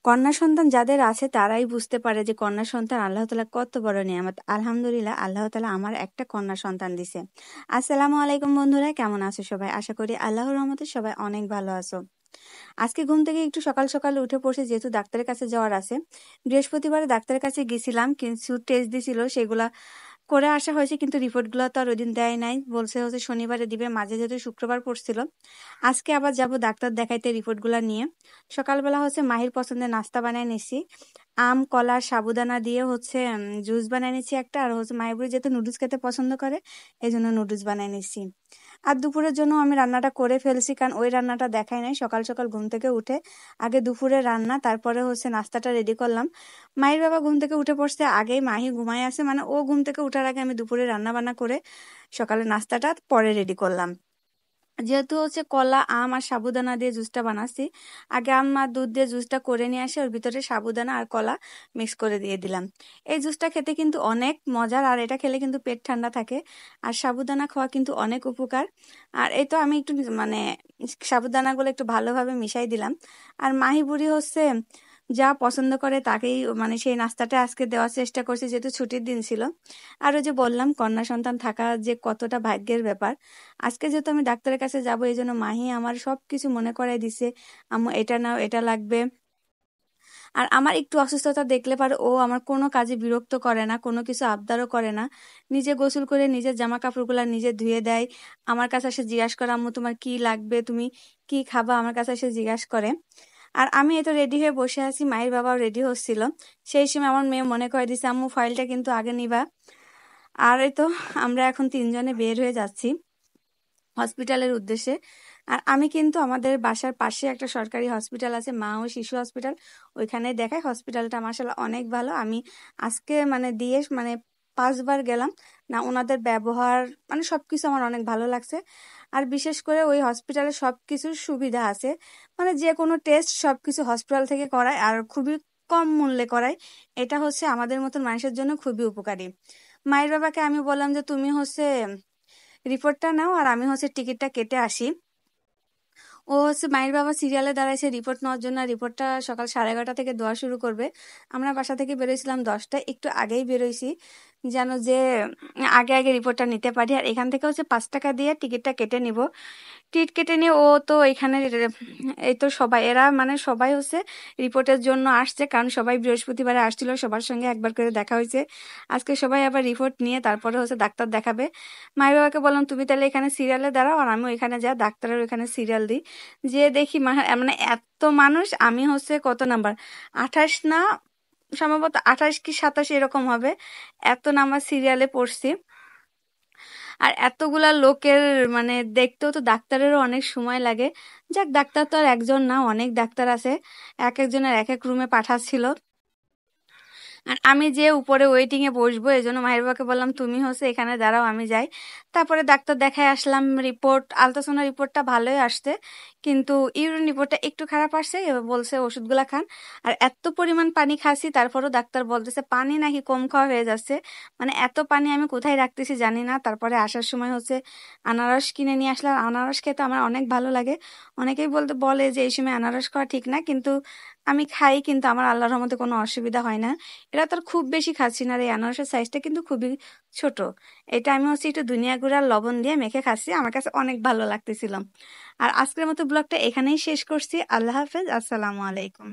কন্যা সন্তান যাদের আছে তারাই বুঝতে পারে যে কন্যা সন্তান আল্লাহ তাআলা কত বড় নিয়ামত। আলহামদুলিল্লাহ, আল্লাহ তাআলা আমার একটা কন্যা সন্তান দিছে। আসসালামু আলাইকুম বন্ধুরা, কেমন আছো সবাই? আশা করি আল্লাহর রহমতে সবাই অনেক ভালো আছো। আজকে ঘুম থেকে একটু সকাল সকাল উঠে পড়ছি, যেহেতু ডাক্তারের কাছে যাওয়ার আছে। বৃহস্পতিবারে ডাক্তারের কাছে গেছিলাম, কিছু টেস্ট দিছিল, সেগুলা করে আসা হয়েছে, কিন্তু রিপোর্টগুলো তো আর ওইদিন দেয় নাই। বলছে হচ্ছে শনিবারে দিবে, মাঝে যেহেতু শুক্রবার পড়ছিল। আজকে আবার যাব ডাক্তার দেখাইতে রিপোর্টগুলো নিয়ে। সকালবেলা হচ্ছে মাহির পছন্দের নাস্তা বানায় নিছি। আম, কলা, সাবুদানা দিয়ে হচ্ছে জুস বানায় নিচ্ছি একটা, আর হচ্ছে মাহিবুড়ি যেহেতু নুডলস খেতে পছন্দ করে, এই জন্য নুডলস বানায় নিচ্ছি। আর দুপুরের জন্য আমি রান্নাটা করে ফেলছি, কারণ ওই রান্নাটা দেখাই নাই। সকাল সকাল ঘুম থেকে উঠে আগে দুপুরে রান্না, তারপরে হচ্ছে নাস্তাটা রেডি করলাম। মাহির বাবা ঘুম থেকে উঠে পড়ছে আগেই, মাহি ঘুমায় আছে, মানে ও ঘুম থেকে উঠার আগে আমি দুপুরে রান্না বান্না করে সকালে নাস্তাটা পরে রেডি করলাম। যেহেতু হচ্ছে কলা, আম আর সাবুদানা দিয়ে জুসটা বানাচ্ছি, আগে আম আর দুধ দিয়ে জুসটা করে নিয়ে আসে, ওর ভিতরে সাবুদানা আর কলা মিক্স করে দিয়ে দিলাম। এই জুসটা খেতে কিন্তু অনেক মজার, আর এটা খেলে কিন্তু পেট ঠান্ডা থাকে। আর সাবুদানা খাওয়া কিন্তু অনেক উপকার। আর এই তো আমি একটু মানে সাবুদানাগুলো একটু ভালোভাবে মিশাই দিলাম। আর মাহি বুড়ি হচ্ছে যা পছন্দ করে তাকেই মানে সেই নাস্তাটা আজকে দেওয়ার চেষ্টা করছি, যেহেতু ছুটির দিন ছিল। আর ওই যে বললাম কন্যা সন্তান থাকা যে কতটা ভাগ্যের ব্যাপার। আজকে যেহেতু আমি ডাক্তারের কাছে যাব, এই জন্য মাহি আমার সবকিছু মনে করাই দিছে, আম্মু এটা নাও, এটা লাগবে। আর আমার একটু অসুস্থতা দেখলে পারে ও আমার কোনো কাজে বিরক্ত করে না, কোনো কিছু আবদারও করে না। নিজে গোসল করে নিজের জামা কাপড়গুলা নিজে ধুয়ে দেয়। আমার কাছে এসে জিজ্ঞাসা করে, আম্মু তোমার কি লাগবে, তুমি কি খাবা, আমার কাছে এসে জিজ্ঞাসা করে। আর আমি এই তো রেডি হয়ে বসে আছি, মায়ের বাবাও রেডি হচ্ছিল। সেই সময় আমার মেয়ে মনে করে দিছে, আম্মু ফাইলটা কিন্তু আগে নিবা। আর এই তো আমরা এখন তিনজনে বের হয়ে যাচ্ছি হসপিটালের উদ্দেশ্যে। আর আমি কিন্তু আমাদের বাসার পাশে একটা সরকারি হসপিটাল আছে, মা ও শিশু হসপিটাল, ওইখানে দেখাই। হসপিটালটা মাশাআল্লাহ অনেক ভালো। আমি আজকে মানে দিয়ে মানে 5 বার গেলাম না, ওনাদের ব্যবহার মানে সবকিছু আমার অনেক ভালো লাগছে। আর বিশেষ করে ওই হসপিটালে সবকিছুর সুবিধা আছে, মানে যে কোনো টেস্ট সবকিছু হসপিটাল থেকে করায়, আর খুবই কম মূল্যে করায়। এটা হচ্ছে আমাদের মতন মানুষের জন্য খুবই উপকারী। মায়ের বাবাকে আমি বললাম যে তুমি হচ্ছে রিপোর্টটা নাও, আর আমি হচ্ছে টিকিটটা কেটে আসি। ও হচ্ছে মায়ের বাবা সিরিয়ালে দাঁড়াইছে রিপোর্ট নেওয়ার জন্য। রিপোর্টটা সকাল 11:30 থেকে দেওয়া শুরু করবে। আমরা বাসা থেকে বেরোইছিলাম 10টায়, একটু আগেই বেরোইছি যেন যে আগে আগে রিপোর্টটা নিতে পারি। আর এখান থেকে হচ্ছে 5 টাকা দিয়ে টিকিটটা কেটে নিব। টিকিট কেটে নিয়ে ও তো এখানে এই তো সবাই এরা মানে সবাই হচ্ছে রিপোর্টের জন্য আসছে, কারণ সবাই বৃহস্পতিবারে আসছিল, সবার সঙ্গে একবার করে দেখা হয়েছে। আজকে সবাই আবার রিপোর্ট নিয়ে তারপরে হচ্ছে ডাক্তার দেখাবে। মায়ের বাবাকে বললাম তুমি তাহলে এখানে সিরিয়ালে দাঁড়াও, আর আমি ওইখানে যা ডাক্তারের ওইখানে সিরিয়াল দিই। যে দেখি মানে এত মানুষ, আমি হচ্ছে কত নাম্বার 28 না, সম্ভবত 28 কি 27 এরকম হবে, এত নাম্বার সিরিয়ালে পড়ছি। আর এতগুলা লোকের মানে দেখতেও তো ডাক্তারেরও অনেক সময় লাগে। যাক, ডাক্তার তো আর একজন না, অনেক ডাক্তার আছে, এক একজনের এক এক রুমে পাঠাচ্ছিল। আর আমি যে উপরে ওয়েটিং এ বসবো, এই জন্য মাহির বাবাকে বললাম তুমি হচ্ছে এখানে দাঁড়াও, আমি যাই। তারপরে ডাক্তার দেখায় আসলাম। রিপোর্ট, আলট্রাসাউন্ড রিপোর্টটা ভালোই আসছে, কিন্তু ইউরিন রিপোর্টটা একটু খারাপ আসছে। এবার বলছে ওষুধগুলা খান। আর এত পরিমাণ পানি খাচ্ছি, তারপরেও ডাক্তার বলতেছে পানি নাকি কম খাওয়া হয়ে যাচ্ছে। মানে এত পানি আমি কোথায় রাখতেছি জানি না। তারপরে আসার সময় হচ্ছে আনারস কিনে নিয়ে আসলাম। আনারস খেতে আমার অনেক ভালো লাগে। অনেকেই বলে যে এই সময় আনারস খাওয়া ঠিক না, কিন্তু আমি খাই, কিন্তু আমার আল্লাহর রহমতে কোনো অসুবিধা হয় না। এটা তো আর খুব বেশি খাচ্ছি না। আর এই আনারসের সাইজটা কিন্তু খুবই ছোট। এটা আমি হচ্ছে একটু দুনিয়া গুঁড়ার লবণ দিয়ে মেখে খাচ্ছি, আমার কাছে অনেক ভালো লাগতেছিল। আর আজকের মতো ব্লগটা এখানেই শেষ করছি। আল্লাহ হাফেজ, আসসালামু আলাইকুম।